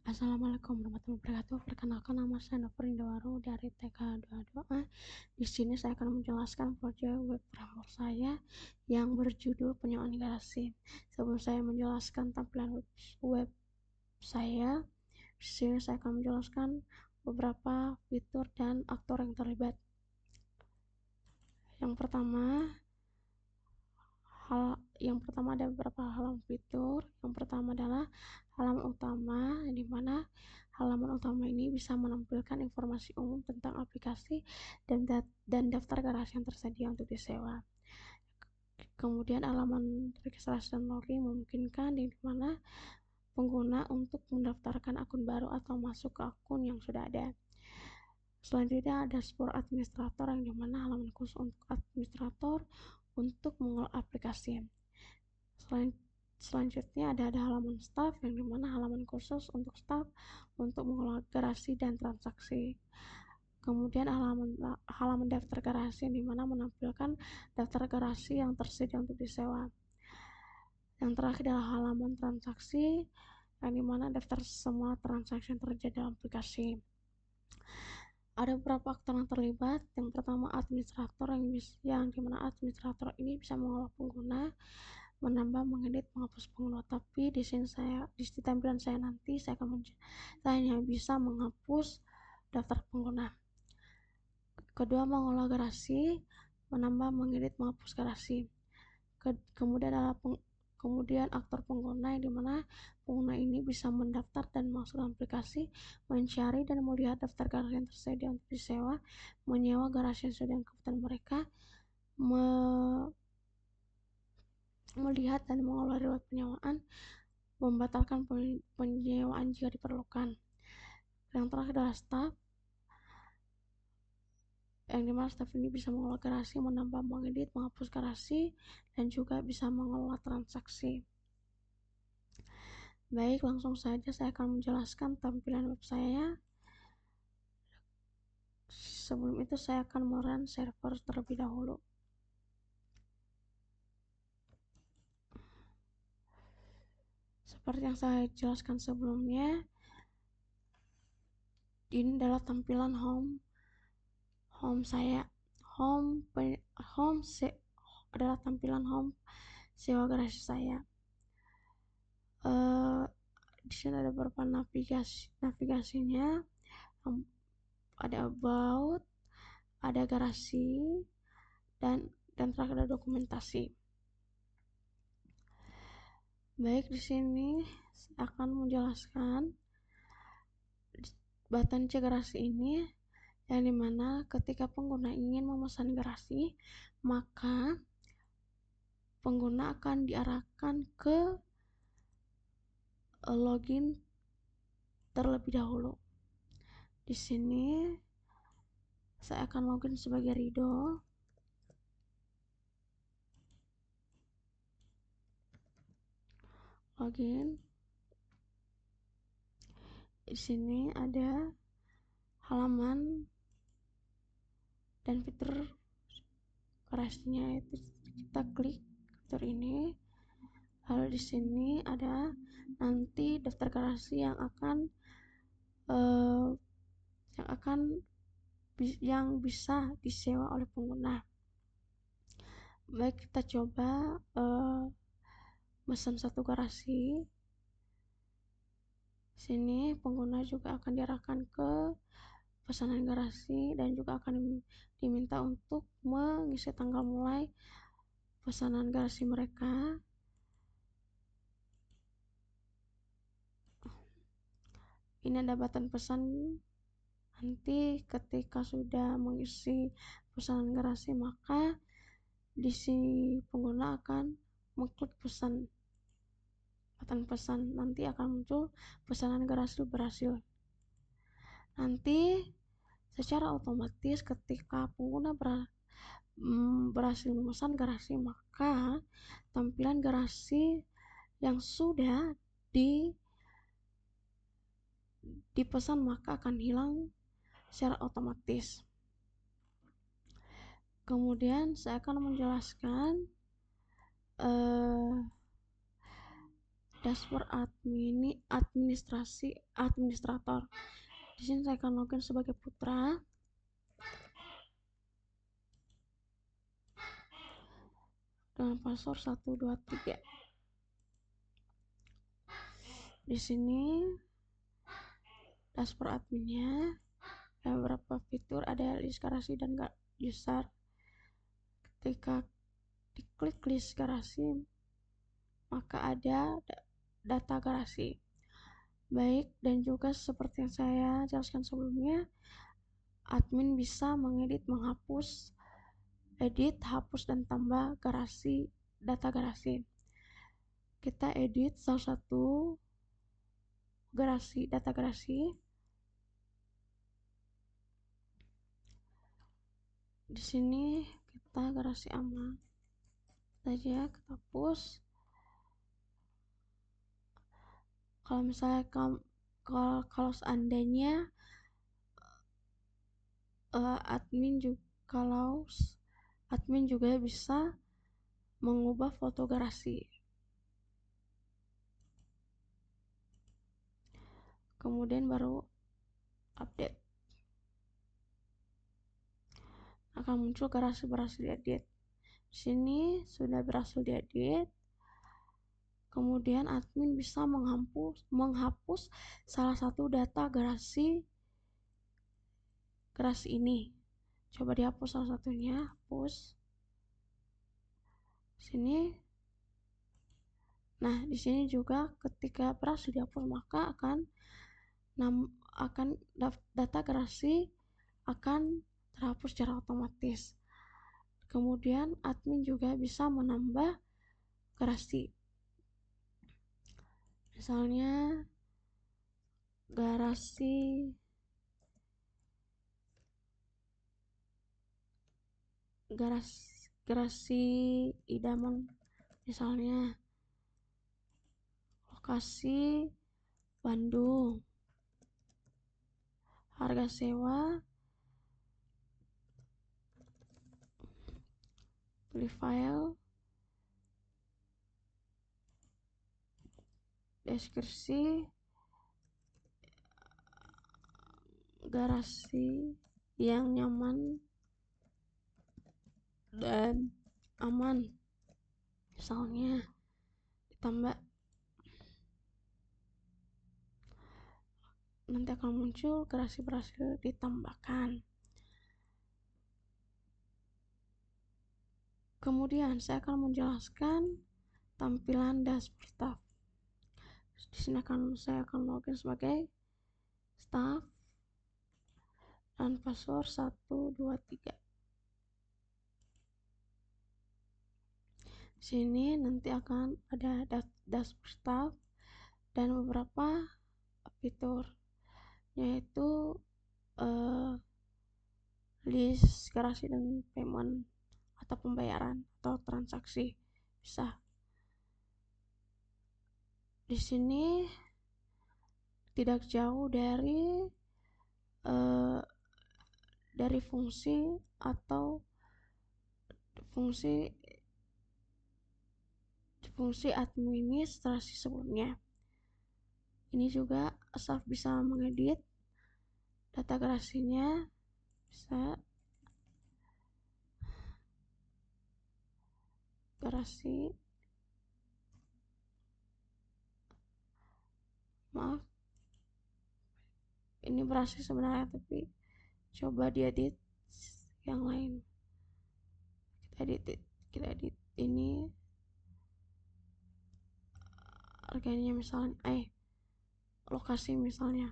Assalamualaikum warahmatullahi wabarakatuh. Perkenalkan, nama saya Nopri Indawaru dari TK22A. Di sini saya akan menjelaskan proyek web framework saya yang berjudul Penyewaan Garasi. Sebelum saya menjelaskan tampilan web saya, di sini saya akan menjelaskan beberapa fitur dan aktor yang terlibat. Yang pertama ada beberapa halaman fitur. Yang pertama adalah halaman utama, di mana halaman utama ini bisa menampilkan informasi umum tentang aplikasi dan daftar garasi yang tersedia untuk disewa. Kemudian halaman registrasi dan login memungkinkan di mana pengguna untuk mendaftarkan akun baru atau masuk ke akun yang sudah ada. Selanjutnya ada dashboard administrator, yang dimana halaman khusus untuk administrator untuk mengelola aplikasi. Selanjutnya ada halaman staff, yang dimana halaman khusus untuk staff untuk mengelola garasi dan transaksi. Kemudian halaman daftar garasi, yang dimana menampilkan daftar garasi yang tersedia untuk disewa. Yang terakhir adalah halaman transaksi, yang dimana daftar semua transaksi yang terjadi dalam aplikasi. Ada beberapa aktor yang terlibat. Yang pertama administrator, yang dimana administrator ini bisa mengelola pengguna, menambah, mengedit, menghapus pengguna. Tapi di tampilan saya nanti saya hanya bisa menghapus daftar pengguna. Kedua, mengolah garasi, menambah, mengedit, menghapus garasi. Kemudian aktor pengguna, yang dimana pengguna ini bisa mendaftar dan masuk dalam aplikasi, mencari dan melihat daftar garasi yang tersedia untuk disewa, menyewa garasi yang sudah di kebutuhan mereka, melihat dan mengolah riwayat penyewaan, membatalkan penyewaan jika diperlukan. Yang terakhir adalah staff, yang dimana staff ini bisa mengelola garasi, menambah, mengedit, menghapus garasi, dan juga bisa mengelola transaksi. Baik, langsung saja saya akan menjelaskan tampilan web saya. Sebelum itu saya akan merun server terlebih dahulu. Seperti yang saya jelaskan sebelumnya, ini adalah tampilan home saya. Adalah tampilan home sewa garasi saya. Di sini ada beberapa navigasinya. Ada about, ada garasi, dan terakhir ada dokumentasi. Baik, di sini saya akan menjelaskan button cek garasi ini, yang dimana ketika pengguna ingin memesan garasi, maka pengguna akan diarahkan ke login terlebih dahulu. Di sini saya akan login sebagai Rido. Login. Di sini ada halaman dan fitur garasinya, itu kita klik fitur ini. Lalu di sini ada nanti daftar garasi yang bisa disewa oleh pengguna. Baik, kita coba pesan satu garasi. Sini pengguna juga akan diarahkan ke pesanan garasi dan juga akan diminta untuk mengisi tanggal mulai pesanan garasi mereka. Ini ada button pesan. Nanti ketika sudah mengisi pesanan garasi, maka di sini pengguna akan mengklik button pesan. Nanti akan muncul pesanan garasi berhasil. Nanti secara otomatis ketika pengguna berhasil memesan garasi, maka tampilan garasi yang sudah dipesan maka akan hilang secara otomatis. Kemudian saya akan menjelaskan dashboard administrator. Di sini saya akan login sebagai Putra. Dengan password 123. Di sini dashboard adminnya, ada beberapa fitur, ada list garasi dan user. Ketika diklik list garasi, maka ada data garasi. Baik, dan juga seperti yang saya jelaskan sebelumnya, admin bisa mengedit, menghapus, edit, hapus, dan tambah garasi, data garasi. Kita edit salah satu garasi, data garasi. Di sini kita garasi aman saja, kita hapus. Kalau misalnya kalau seandainya admin juga bisa mengubah foto garasi. Kemudian baru update. Akan muncul garasi berhasil diedit. Di sini sudah berhasil diedit. Kemudian admin bisa menghapus salah satu data garasi ini. Coba dihapus salah satunya, hapus. Sini. Nah, di sini juga ketika berhasil dihapus, maka data garasi akan terhapus secara otomatis. Kemudian admin juga bisa menambah garasi. Misalnya garasi idaman, misalnya lokasi Bandung, harga sewa, pilih file, deskripsi, garasi yang nyaman dan aman, misalnya ditambah. Nanti akan muncul garasi berhasil ditambahkan. Kemudian saya akan menjelaskan tampilan dashboard staff. Di sini saya akan login sebagai staff dan password 123. Di sini nanti akan ada dashboard staff dan beberapa fitur, yaitu list garasi dan payment atau pembayaran atau transaksi bisa. Di sini tidak jauh dari fungsi atau fungsi administrasi sebelumnya. Ini juga staff bisa mengedit data garasinya, bisa garasi, maaf, ini berhasil sebenarnya, tapi coba diedit yang lain. Kita edit ini harganya misalnya, lokasi misalnya,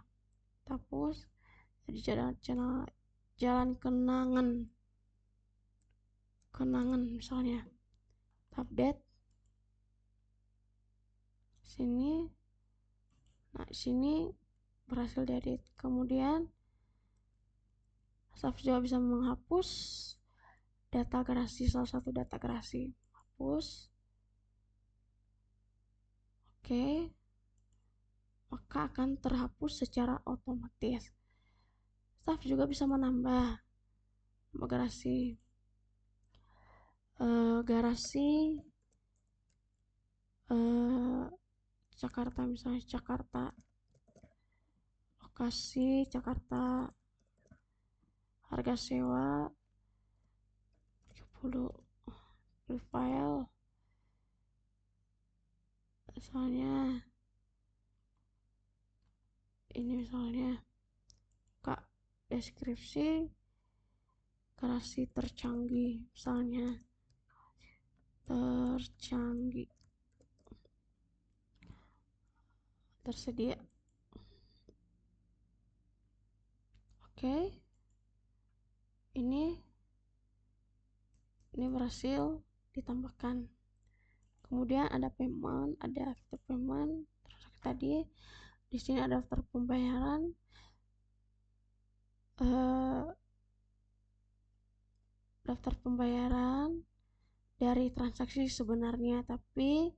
hapus. Jadi jalan kenangan misalnya, update sini. Nah, sini berhasil diedit. Kemudian staff juga bisa menghapus data garasi, salah satu data garasi, hapus. Oke, maka akan terhapus secara otomatis. Staff juga bisa menambah garasi, Jakarta, misalnya Jakarta, lokasi Jakarta, harga sewa 30, file misalnya ini, misalnya Kak, deskripsi garasi tercanggih, misalnya tercanggih, tersedia. Oke, ini berhasil ditambahkan. Kemudian ada payment, ada fitur payment, terus tadi di sini ada daftar pembayaran, daftar pembayaran dari transaksi sebenarnya, tapi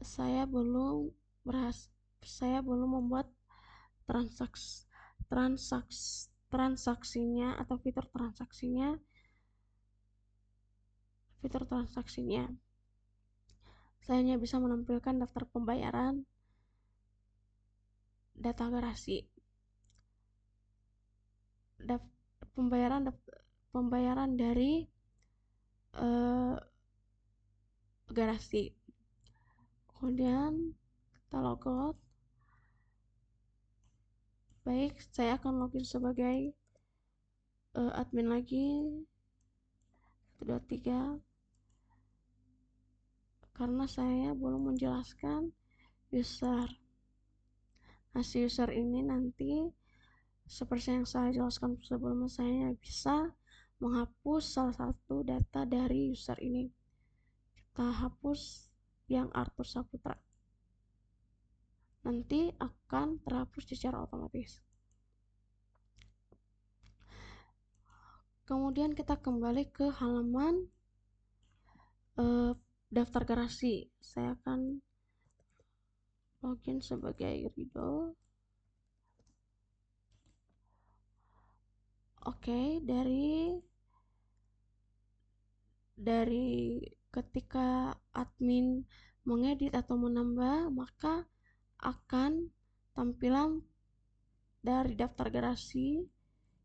saya belum membuat transaksinya atau fitur transaksinya. Saya hanya bisa menampilkan daftar pembayaran data garasi, pembayaran dari garasi. Kemudian kita logout. Baik, saya akan login sebagai admin lagi, 1, 2, 3, karena saya belum menjelaskan user. Nah, si user ini nanti seperti yang saya jelaskan sebelumnya, saya bisa menghapus salah satu data dari user ini. Kita hapus yang Arthur Saputra, nanti akan terhapus secara otomatis. Kemudian kita kembali ke halaman daftar garasi. Saya akan login sebagai Rido. Oke, dari ketika admin mengedit atau menambah, maka akan tampilan dari daftar garasi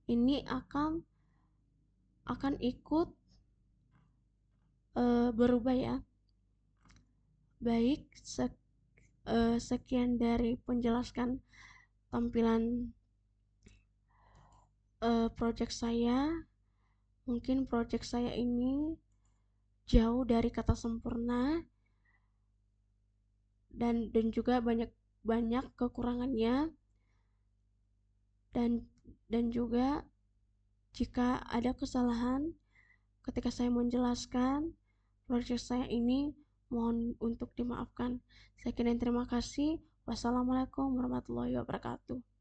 ini akan ikut berubah ya. Baik, sekian dari penjelasan tampilan project saya. Mungkin project saya ini jauh dari kata sempurna dan juga banyak kekurangannya, dan juga jika ada kesalahan ketika saya menjelaskan project saya ini, mohon untuk dimaafkan. Sekian dan terima kasih. Wassalamualaikum warahmatullahi wabarakatuh.